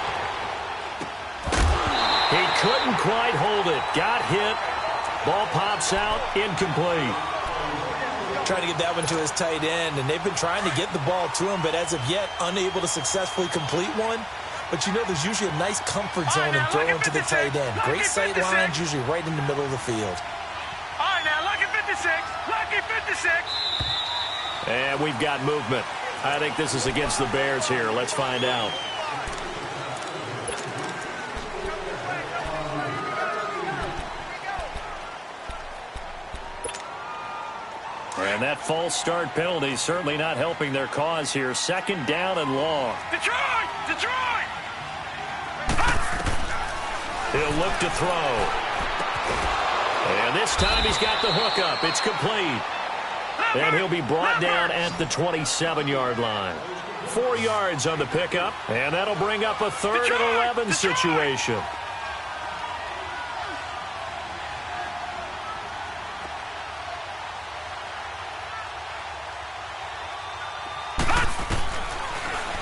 He couldn't quite hold it. Got hit. Ball pops out. Incomplete. Trying to get that one to his tight end, and they've been trying to get the ball to him, but as of yet, unable to successfully complete one. But you know there's usually a nice comfort zone in throwing to the tight end. Great sight lines, usually right in the middle of the field. All right, now, lucky 56. Lucky 56. And we've got movement. I think this is against the Bears here. Let's find out. And that false start penalty certainly not helping their cause here. Second down and long. Detroit! Detroit! He'll look to throw. And this time he's got the hookup. It's complete. And he'll be brought down at the 27-yard line. 4 yards on the pickup, and that'll bring up a 3rd and 11 situation.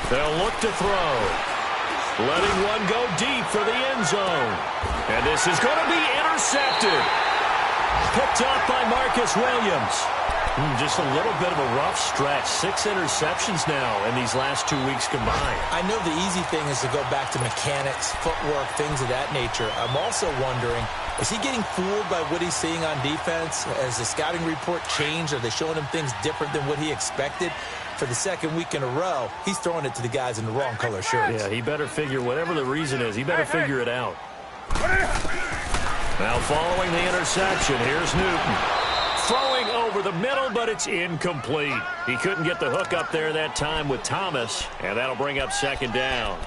They'll look to throw. Letting one go deep for the end zone. And this is going to be intercepted. Picked up by Marcus Williams. Just a little bit of a rough stretch. 6 interceptions now in these last 2 weeks combined. I know the easy thing is to go back to mechanics, footwork, things of that nature. I'm also wondering, is he getting fooled by what he's seeing on defense? Has the scouting report changed? Are they showing him things different than what he expected? For the second week in a row, he's throwing it to the guys in the wrong color shirts. Yeah, he better figure, whatever the reason is, he better figure it out. Now following the interception, here's Newton. Throwing over the middle, but it's incomplete. He couldn't get the hook up there that time with Thomas, and that'll bring up second down.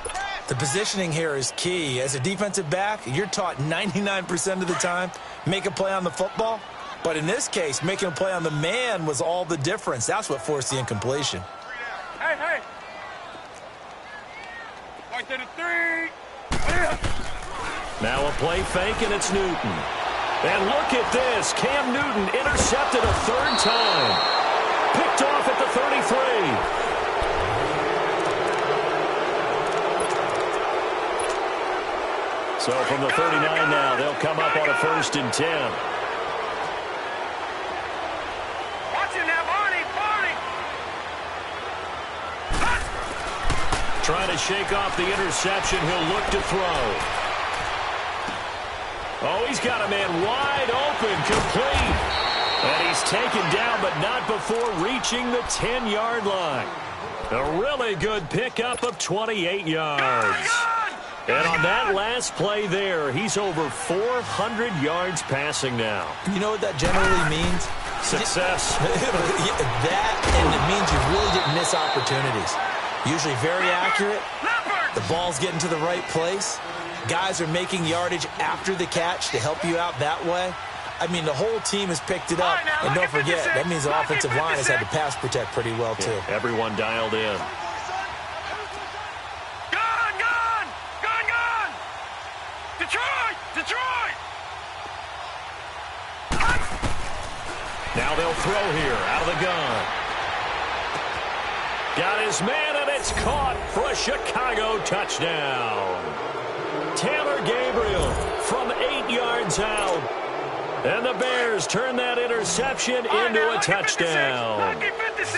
The positioning here is key. As a defensive back, you're taught 99% of the time, make a play on the football. But in this case, making a play on the man was all the difference. That's what forced the incompletion. Hey, hey. Right to the 3. Now a play fake, and it's Newton. And look at this. Cam Newton intercepted a 3rd time. Picked off at the 33. So from the 39 now, they'll come up on a 1st and 10. Watch it now, Barney, Barney. Trying to shake off the interception. He'll look to throw. Oh, he's got a man wide open, complete. And he's taken down, but not before reaching the 10-yard line. A really good pickup of 28 yards. And on that last play there, he's over 400 yards passing now. You know what that generally means? Success. That, and it means you really didn't miss opportunities. Usually very accurate. The ball's getting to the right place. Guys are making yardage after the catch to help you out that way. I mean, the whole team has picked it up. And don't forget, that means the offensive line has had to pass protect pretty well, too. Yeah, everyone dialed in. Gone, gone, gone, gone. Detroit, Detroit. Now they'll throw here out of the gun. Got his man, and it's caught for a Chicago touchdown. Taylor Gabriel from 8 yards out. And the Bears turn that interception into a touchdown. Lucky 56.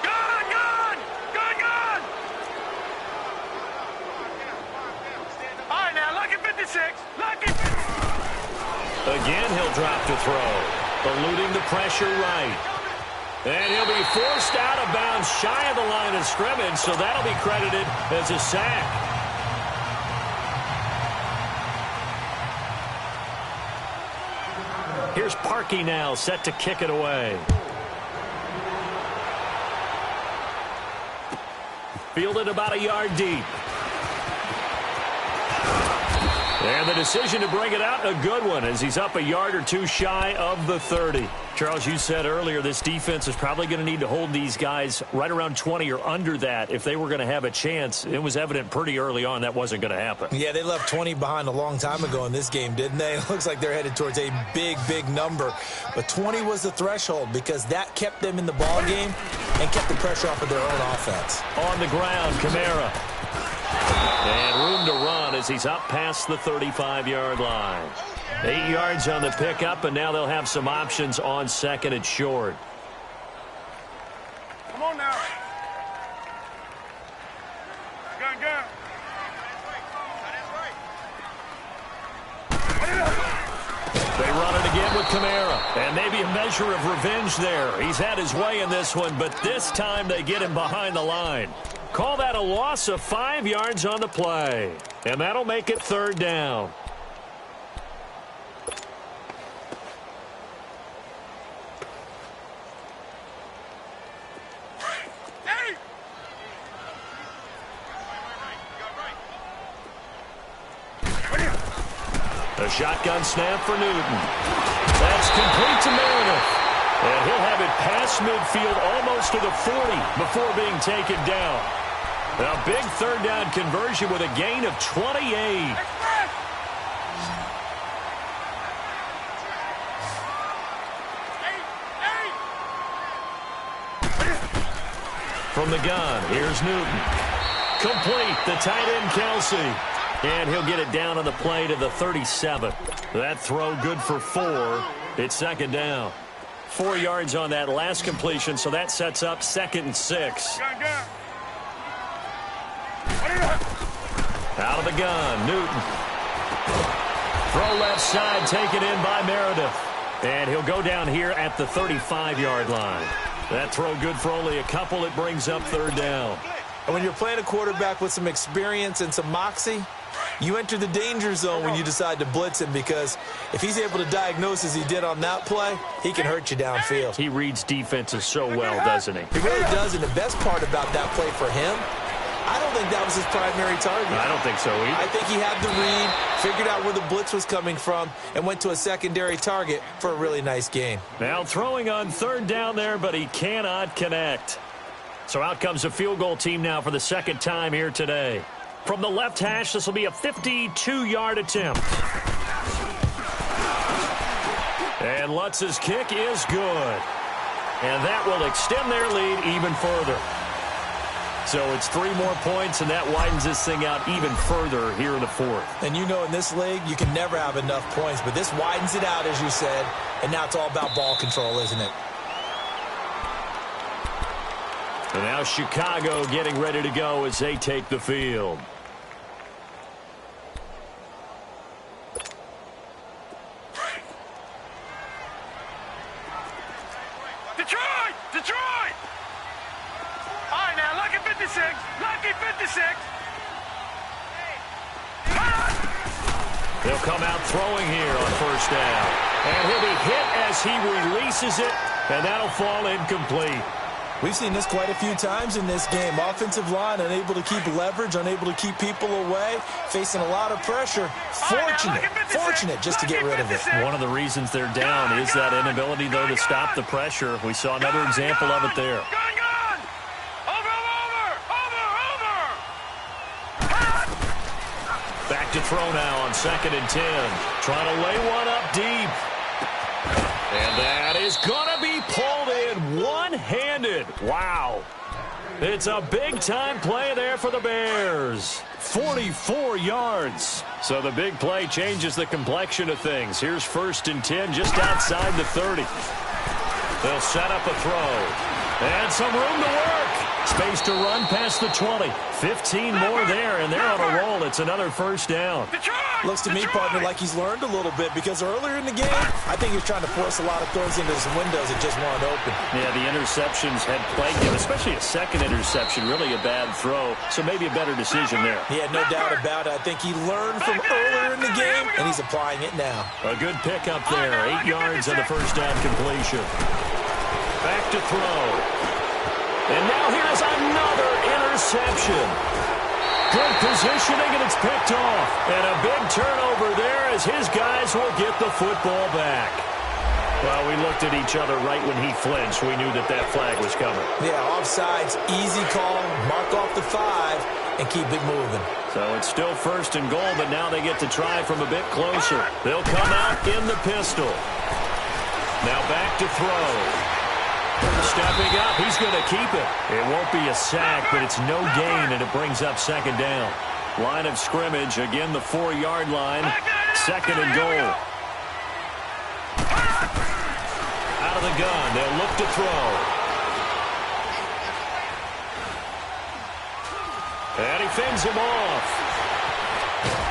Gone, gone, gone, gone. All right, now, lucky 56. Lucky 56. Again, he'll drop to throw, eluding the pressure right. And he'll be forced out of bounds shy of the line of scrimmage, so that'll be credited as a sack. Here's Parkey now, set to kick it away. Fielded about a yard deep. And the decision to bring it out, a good one, as he's up a yard or two shy of the 30. Charles, you said earlier this defense is probably going to need to hold these guys right around 20 or under that if they were going to have a chance. It was evident pretty early on that wasn't going to happen. Yeah, they left 20 behind a long time ago in this game, didn't they? It looks like they're headed towards a big, big number. But 20 was the threshold because that kept them in the ball game and kept the pressure off of their own offense. On the ground, Kamara. And room to run as he's up past the 35-yard line. 8 yards on the pickup, and now they'll have some options on second and short. Come on now. Gun. They run it again with Kamara, and maybe a measure of revenge there. He's had his way in this one, but this time they get him behind the line. Call that a loss of 5 yards on the play, and that'll make it third down. A shotgun snap for Newton. That's complete to Meredith. And he'll have it past midfield almost to the 40 before being taken down. A big third down conversion with a gain of 28. From the gun, here's Newton. Complete, the tight end Kelsey. And he'll get it down on the play to the 37. That throw good for 4. It's second down. 4 yards on that last completion, so that sets up 2nd and 6. Out of the gun, Newton. Throw left side, taken in by Meredith. And he'll go down here at the 35-yard line. That throw good for only a couple. It brings up third down. And when you're playing a quarterback with some experience and some moxie, you enter the danger zone when you decide to blitz him, because if he's able to diagnose as he did on that play, he can hurt you downfield. He reads defenses so well, doesn't he? He really does, and the best part about that play for him, I don't think that was his primary target. I don't think so either. I think he had the read, figured out where the blitz was coming from, and went to a secondary target for a really nice gain. Now throwing on third down there, but he cannot connect. So out comes a field goal team now for the second time here today. From the left hash, this will be a 52-yard attempt. And Lutz's kick is good. And that will extend their lead even further. So it's 3 more points, and that widens this thing out even further here in the fourth. And you know, in this league, you can never have enough points, but this widens it out, as you said, and now it's all about ball control, isn't it? And now Chicago getting ready to go as they take the field. Detroit! All right, now, lucky 56. Lucky 56. They'll come out throwing here on first down. And he'll be hit as he releases it, and that'll fall incomplete. We've seen this quite a few times in this game. Offensive line unable to keep leverage, unable to keep people away, facing a lot of pressure. Fortunate just to get rid of it. One of the reasons they're down is that inability, though, to stop the pressure. We saw another example of it there. Gun! Over! Back to throw now on 2nd and 10. Trying to lay one up deep. And that is going to be pulled in one-handed. Wow. It's a big-time play there for the Bears. 44 yards. So the big play changes the complexion of things. Here's 1st and 10 just outside the 30. They'll set up a throw. And some room to work. Space to run past the 20. 15 more there, and they're on a roll. It's another first down. Looks to me, partner, like he's learned a little bit, because earlier in the game, I think he was trying to force a lot of throws into his windows that just weren't open. Yeah, the interceptions had plagued him, especially a second interception, really a bad throw, so maybe a better decision there. Yeah, no doubt about it. I think he learned from earlier in the game, and he's applying it now. A good pickup there, 8 yards on the first down completion. Back to throw. And now here's another interception. Good positioning, and it's picked off. And a big turnover there as his guys will get the football back. Well, we looked at each other right when he flinched. We knew that that flag was coming. Yeah, offsides, easy call, mark off the 5, and keep it moving. So it's still first and goal, but now they get to try from a bit closer. They'll come out in the pistol. Now back to throw. Stepping up, he's going to keep it. It won't be a sack, but it's no gain, and it brings up second down. Line of scrimmage, again the 4-yard line. Second and goal. Out of the gun, they'll look to throw. And he fends him off.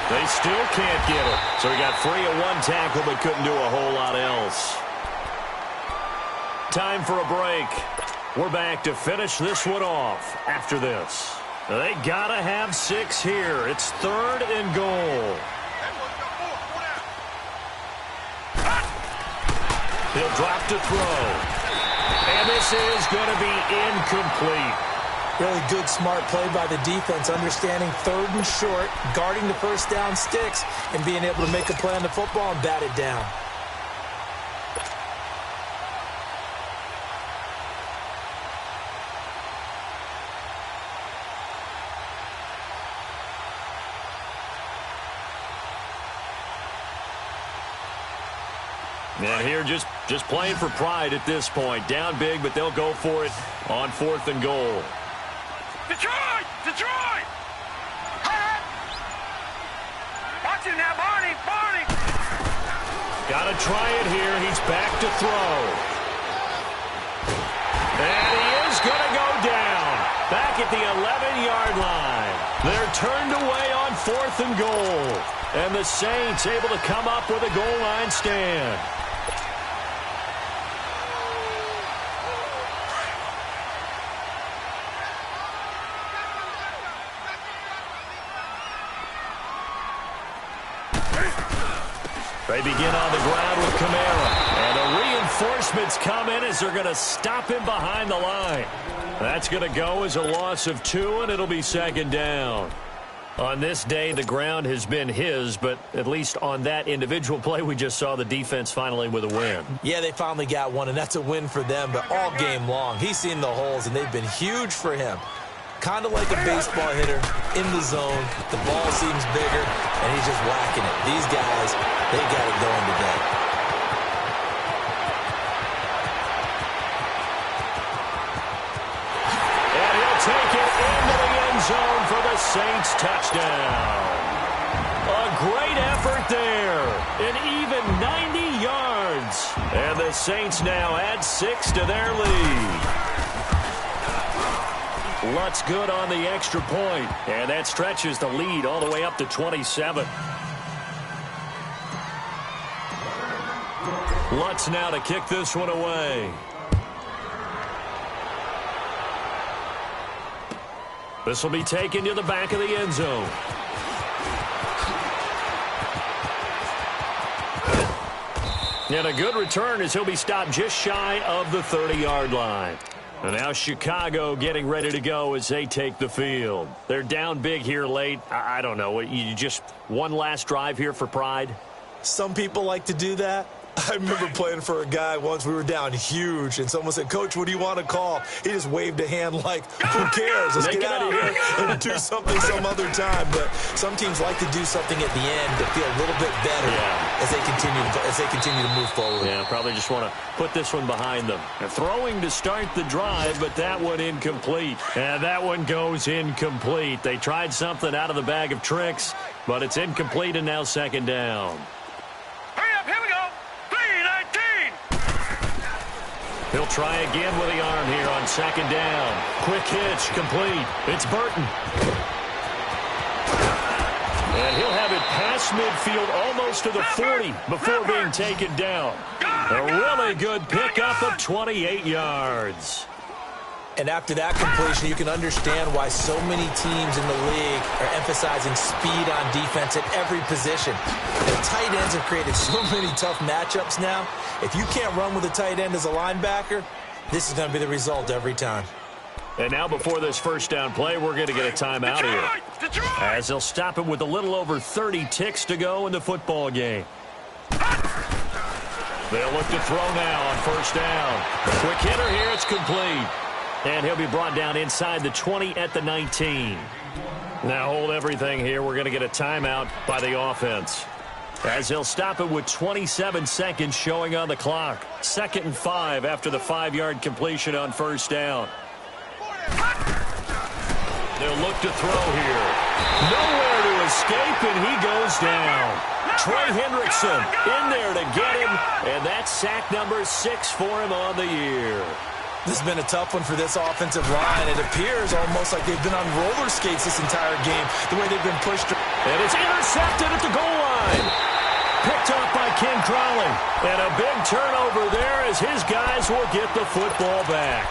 They still can't get it. So he got free of one tackle, but couldn't do a whole lot else. Time for a break. We're back to finish this one off after this. They gotta have 6 here. It's third and goal. He'll drop to throw. And this is going to be incomplete. Really good, smart play by the defense, understanding third and short, guarding the first down sticks, and being able to make a play on the football and bat it down. And here just playing for pride at this point. Down big, but they'll go for it on 4th and goal. Detroit! Detroit! Watch it now, Barney! Barney! Got to try it here. He's back to throw. And he is going to go down. Back at the 11-yard line. They're turned away on 4th and goal. And the Saints able to come up with a goal line stand. They begin on the ground with Kamara. And the reinforcements come in as they're going to stop him behind the line. That's going to go as a loss of 2, and it'll be second down. On this day, the ground has been his, but at least on that individual play, we just saw the defense finally with a win. Yeah, they finally got one, and that's a win for them, but all game long, he's seen the holes, and they've been huge for him. Kind of like a baseball hitter in the zone. The ball seems bigger, and he's just whacking it. These guys, they got it going today. And he'll take it into the end zone for the Saints touchdown. A great effort there. An even 90 yards. And the Saints now add 6 to their lead. Lutz good on the extra point, and that stretches the lead all the way up to 27. Lutz now to kick this one away. This will be taken to the back of the end zone. And a good return as he'll be stopped just shy of the 30-yard line. And now Chicago getting ready to go as they take the field. They're down big here late. I don't know. You just one last drive here for pride? Some people like to do that. I remember playing for a guy once. We were down huge, and someone said, "Coach, what do you want to call?" He just waved a hand like, "Who cares? Let's get out of here and do something some other time." But some teams like to do something at the end to feel a little bit better as they continue to move forward. Yeah, probably just want to put this one behind them. They're throwing to start the drive, but that one incomplete. And that one goes incomplete. They tried something out of the bag of tricks, but it's incomplete, and now second down. He'll try again with the arm here on second down. Quick hitch, complete. It's Burton. And he'll have it past midfield almost to the 40 before being taken down. A really good pickup of 28 yards. And after that completion, you can understand why so many teams in the league are emphasizing speed on defense at every position. The tight ends have created so many tough matchups now. If you can't run with a tight end as a linebacker, this is going to be the result every time. And now before this first down play, we're going to get a timeout here. As they'll stop it with a little over 30 ticks to go in the football game. They'll look to throw now on first down. Quick hitter here, it's complete. And he'll be brought down inside the 20 at the 19. Now hold everything here. We're going to get a timeout by the offense. As they'll stop it with 27 seconds showing on the clock. 2nd and 5 after the 5-yard completion on first down. They'll look to throw here. Nowhere to escape, and he goes down. Trey Hendrickson in there to get him, and that's sack number 6 for him on the year. This has been a tough one for this offensive line. It appears almost like they've been on roller skates this entire game, the way they've been pushed. And it's intercepted at the goal line. Picked off by Ken Crowley. And a big turnover there as his guys will get the football back.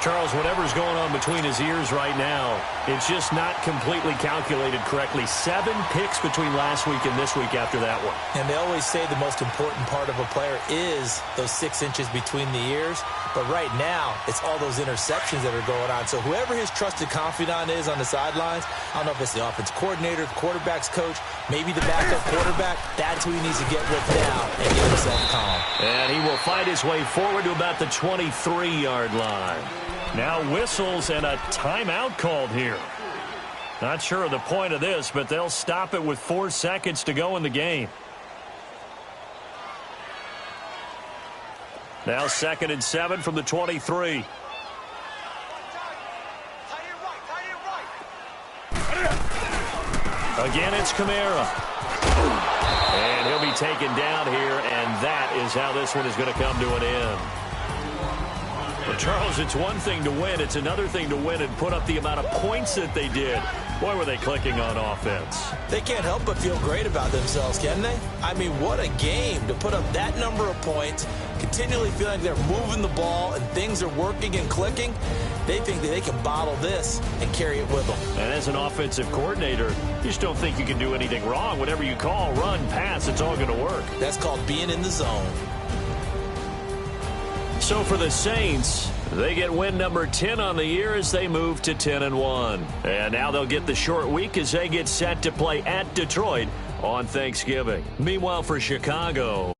Charles, whatever's going on between his ears right now, it's just not completely calculated correctly. 7 picks between last week and this week after that one. And they always say the most important part of a player is those 6 inches between the ears. But right now, it's all those interceptions that are going on. So whoever his trusted confidant is on the sidelines, I don't know if it's the offense coordinator, the quarterback's coach, maybe the backup quarterback, that's who he needs to get with now and get himself calm. And he will fight his way forward to about the 23-yard line. Now whistles and a timeout called here. Not sure of the point of this, but they'll stop it with 4 seconds to go in the game. Now 2nd and 7 from the 23. Again, it's Kamara. And he'll be taken down here, and that is how this one is going to come to an end. Well, Charles, it's one thing to win. It's another thing to win and put up the amount of points that they did. Boy, were they clicking on offense. They can't help but feel great about themselves, can they? I mean, what a game to put up that number of points, continually feeling like they're moving the ball and things are working and clicking. They think that they can bottle this and carry it with them. And as an offensive coordinator, you just don't think you can do anything wrong. Whatever you call, run, pass, it's all going to work. That's called being in the zone. So for the Saints, they get win number 10 on the year as they move to 10-1. And now they'll get the short week as they get set to play at Detroit on Thanksgiving. Meanwhile, for Chicago,